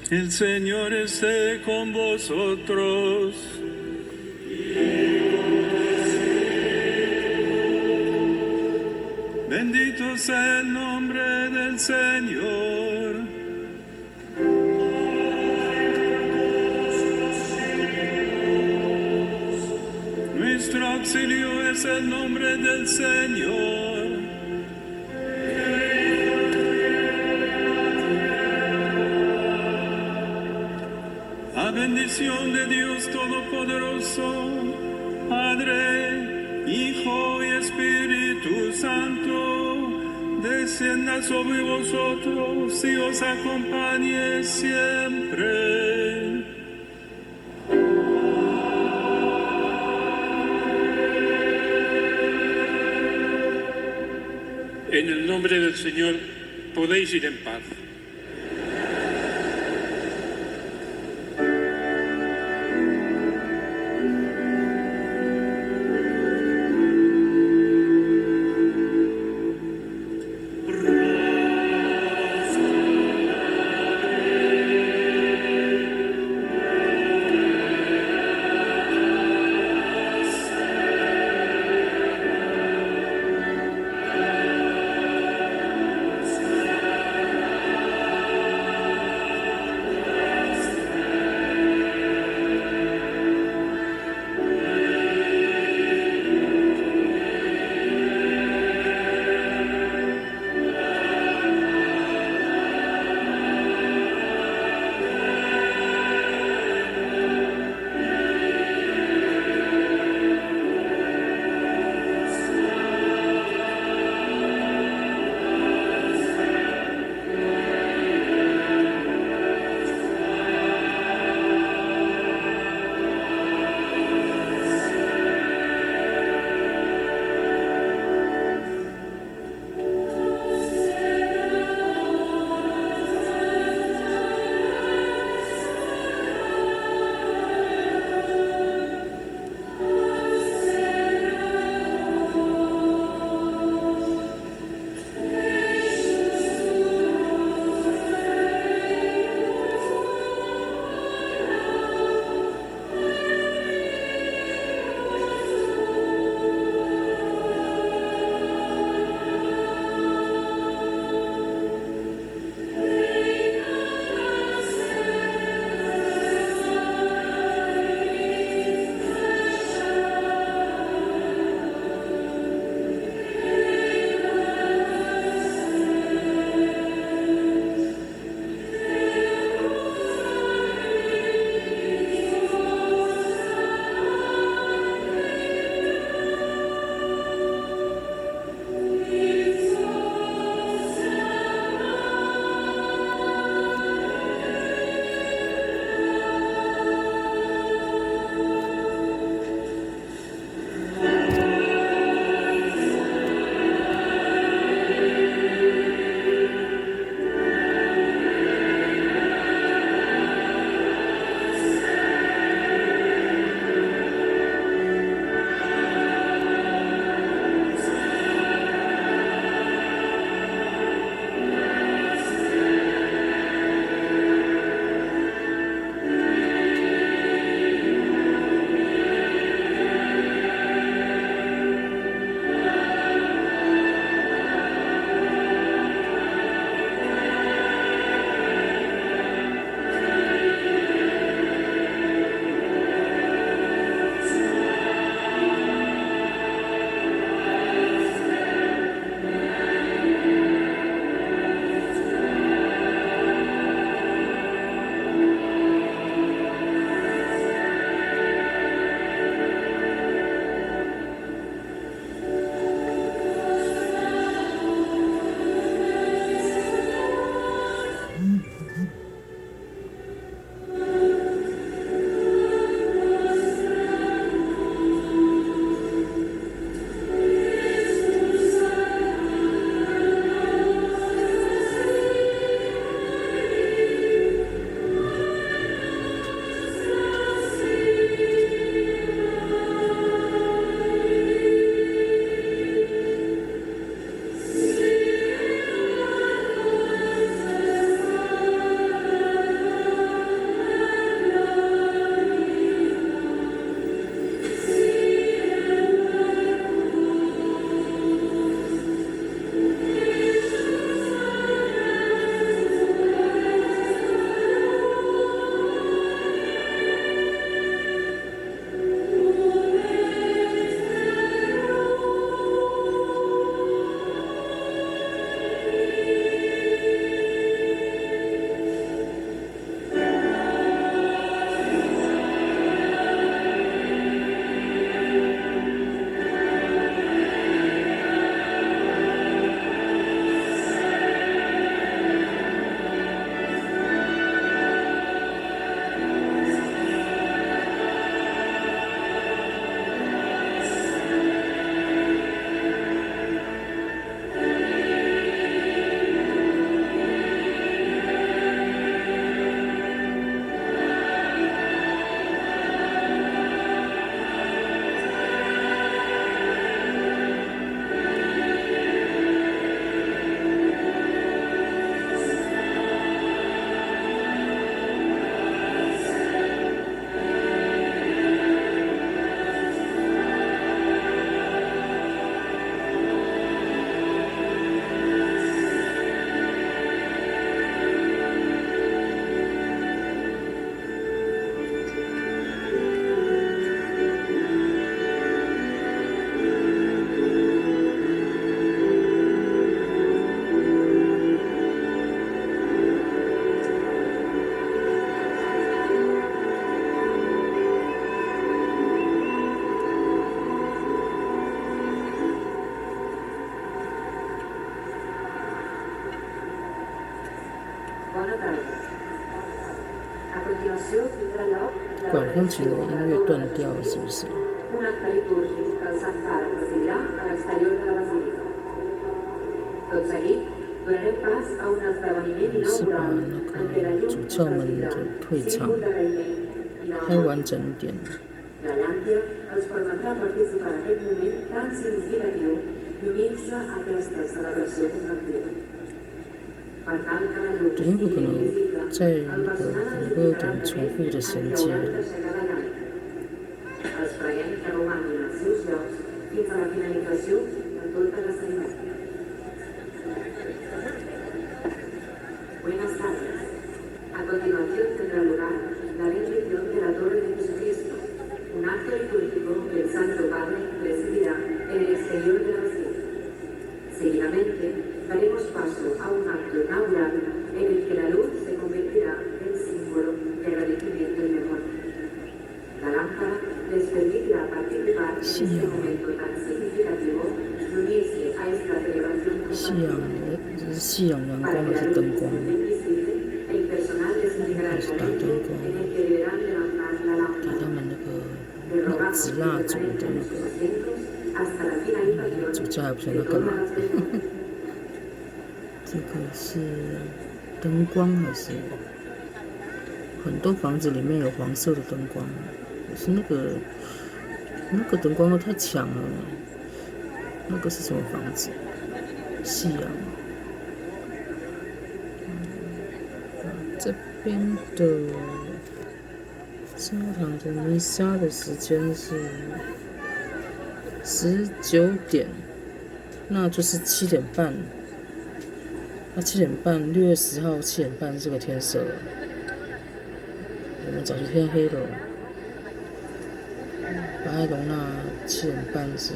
El Señor esté con vosotros. Bendito sea el nombre del Señor. Nuestro auxilio es el nombre del Señor. La bendición de Dios Todopoderoso, Padre, Hijo y Espíritu Santo, descienda sobre vosotros y os acompañe siempre. En el nombre del Señor podéis ir en paz. 管风琴的音乐断掉了，是不是？是把那个主教们的退场开完整一点。对，因为可能在那个可能会有点重复的衔接。夕阳阳光还是灯光？还是打灯光？给他们那个纸蜡烛的那个，主教还不知道干嘛。这个是灯光还是？很多房子里面有黄色的灯光，可是那个灯光都太强了。那个是什么房子？夕阳。这边的教堂的弥撒的时间是19点，那就是7点半。那7点半，6月10号7点半这个天色了，我们早就天黑了。巴塞隆纳7点半是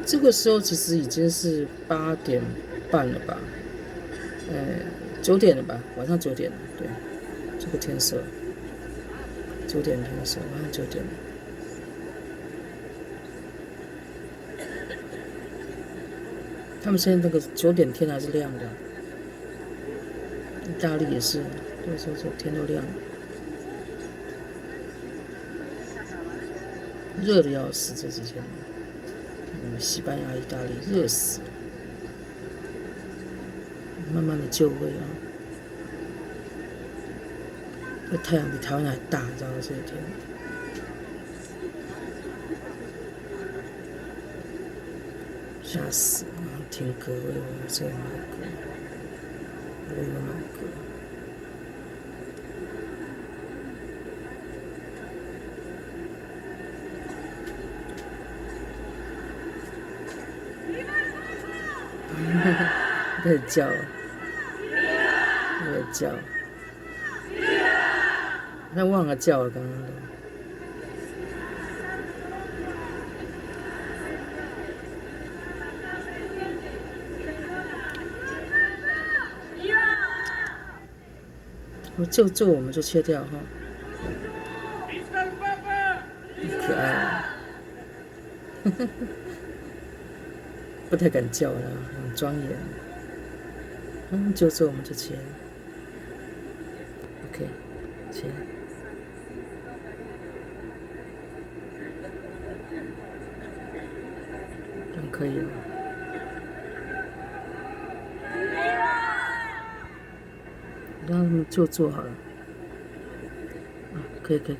这个时候，其实已经是8点半了吧？9点了吧？晚上9点了，对，这个天色，9点天色，晚上9点了。他们现在那个9点天还是亮的，意大利也是，有时候天都亮了，热的要死，这几天，西班牙、意大利热死了。慢慢的就位啊，那太阳比台湾还大，你知道这一天。吓死了！听歌，我以为我在买歌，我以为买歌。在叫，在叫，他忘了叫了，刚刚的。就我们就切掉哈，可爱啊，不太敢叫了，很庄严。就我们就切 ，OK， 切，这样可以了。让他们就做好了，可以。